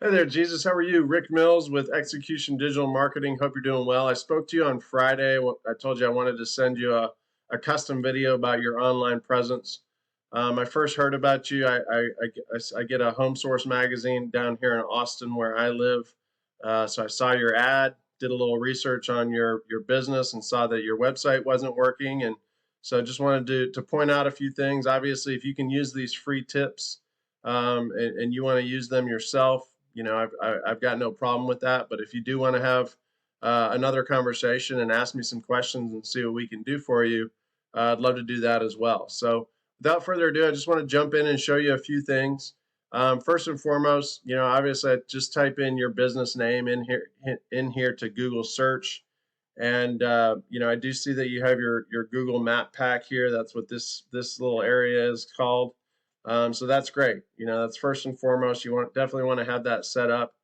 Hey there, Jesus. How are you? Rick Mills with Execution Digital Marketing. Hope you're doing well. I spoke to you on Friday. I told you I wanted to send you a custom video about your online presence. I first heard about you. I get a Home Source magazine down here in Austin where I live. So I saw your ad, did a little research on your business, and saw that your website wasn't working. And so I just wanted to point out a few things. Obviously, if you can use these free tips and you want to use them yourself, I've got no problem with that. But if you do want to have another conversation and ask me some questions and see what we can do for you, I'd love to do that as well. So without further ado, I just want to jump in and show you a few things. First and foremost, obviously, just type in your business name in here to Google search, and I do see that you have your Google Map Pack here. That's what this little area is called. So that's great. That's first and foremost. You definitely want to have that set up.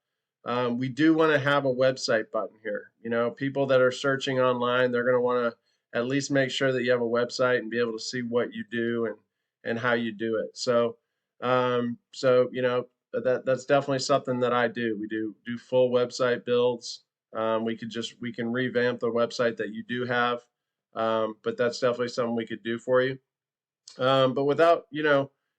We do want to have a website button here. People that are searching online, they're going to want to at least make sure that you have a website and be able to see what you do and how you do it. That's definitely something that I do. We do full website builds. We can revamp the website that you do have, but that's definitely something we could do for you. But without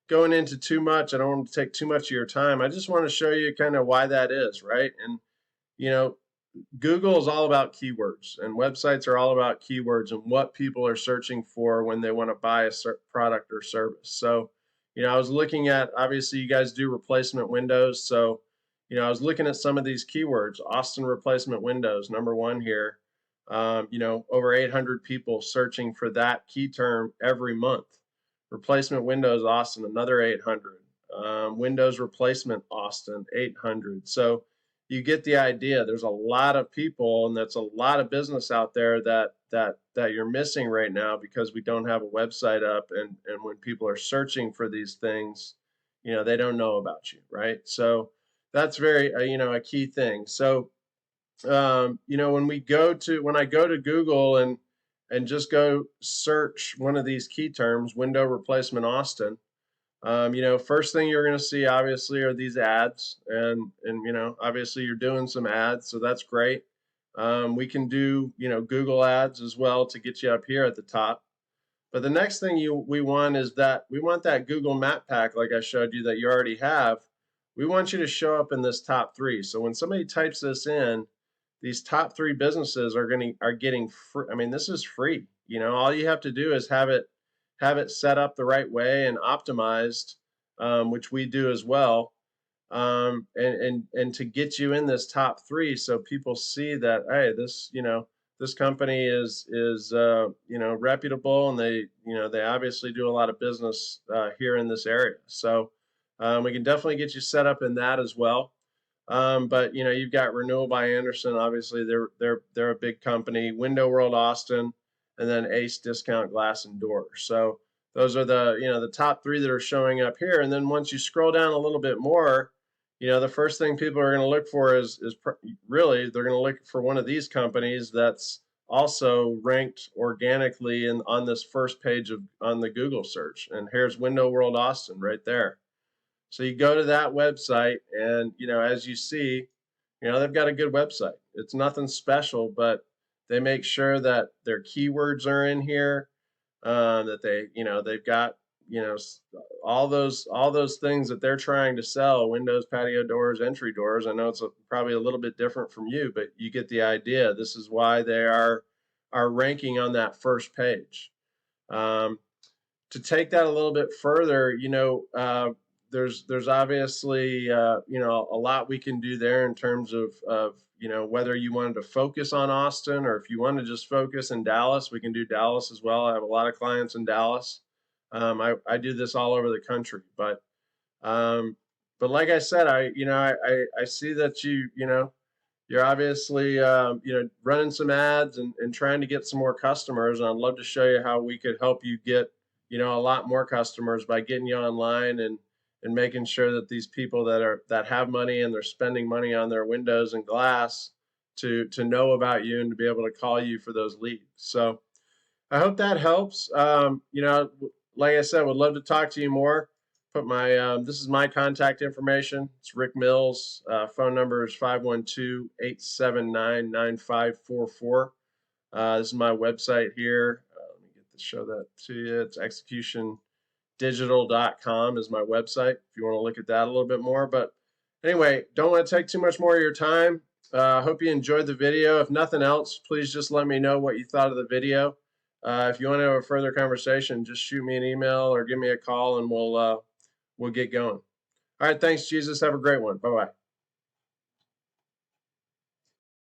going into too much, I don't want to take too much of your time. I just want to show you kind of why that is, right? And you know, Google is all about keywords, and websites are all about keywords and what people are searching for when they want to buy a product or service. So, I was looking at, obviously, you guys do replacement windows. So, I was looking at some of these keywords. Austin replacement windows, number one here. Over 800 people searching for that key term every month. Replacement windows, Austin, another 800. Windows replacement, Austin, 800. So, you get the idea. There's a lot of people, and that's a lot of business out there that you're missing right now because we don't have a website up, and when people are searching for these things, they don't know about you, right? So that's very a key thing. So when I go to Google and just go search one of these key terms, window replacement Austin. First thing you're going to see obviously are these ads, and obviously you're doing some ads, so that's great. We can do Google ads as well to get you up here at the top. But the next thing we want is that we want that Google Map Pack, like I showed you, that you already have. We want you to show up in this top three. So when somebody types this in, these top three businesses are getting free. I mean, this is free. All you have to do is have it set up the right way and optimized, which we do as well, and to get you in this top three, so people see that, hey, this company is reputable, and they obviously do a lot of business here in this area. So we can definitely get you set up in that as well. But you've got Renewal by Anderson. Obviously, they're a big company. Window World Austin, and then Ace Discount Glass and Doors. So those are the top three that are showing up here. And then once you scroll down a little bit more, the first thing people are going to look for is really, they're going to look for one of these companies that's also ranked organically on this first page on the Google search. And here's Window World Austin right there. So you go to that website, and as you see, they've got a good website. It's nothing special, but they make sure that their keywords are in here, that they've got all those things that they're trying to sell: windows, patio doors, entry doors. I know it's probably a little bit different from you, but you get the idea. This is why they are ranking on that first page. To take that a little bit further, there's obviously a lot we can do there in terms of whether you wanted to focus on Austin, or if you want to just focus in Dallas. We can do Dallas as well. I have a lot of clients in Dallas. I do this all over the country, but like I said, I see that you're obviously running some ads and trying to get some more customers, and I'd love to show you how we could help you get a lot more customers by getting you online and making sure that these people that have money and they're spending money on their windows and glass to know about you and to be able to call you for those leads. So I hope that helps. Like I said, would love to talk to you more. put my, this is my contact information. It's Rick Mills. Phone number is 512-879-9544. This is my website here. Let me get to show that to you. It's executiondigital.com is my website if you want to look at that a little bit more. But anyway, don't want to take too much more of your time. I hope you enjoyed the video. If nothing else, please just let me know what you thought of the video. If you want to have a further conversation, just shoot me an email or give me a call and we'll get going. All right, thanks, Jesus. Have a great one. Bye-bye.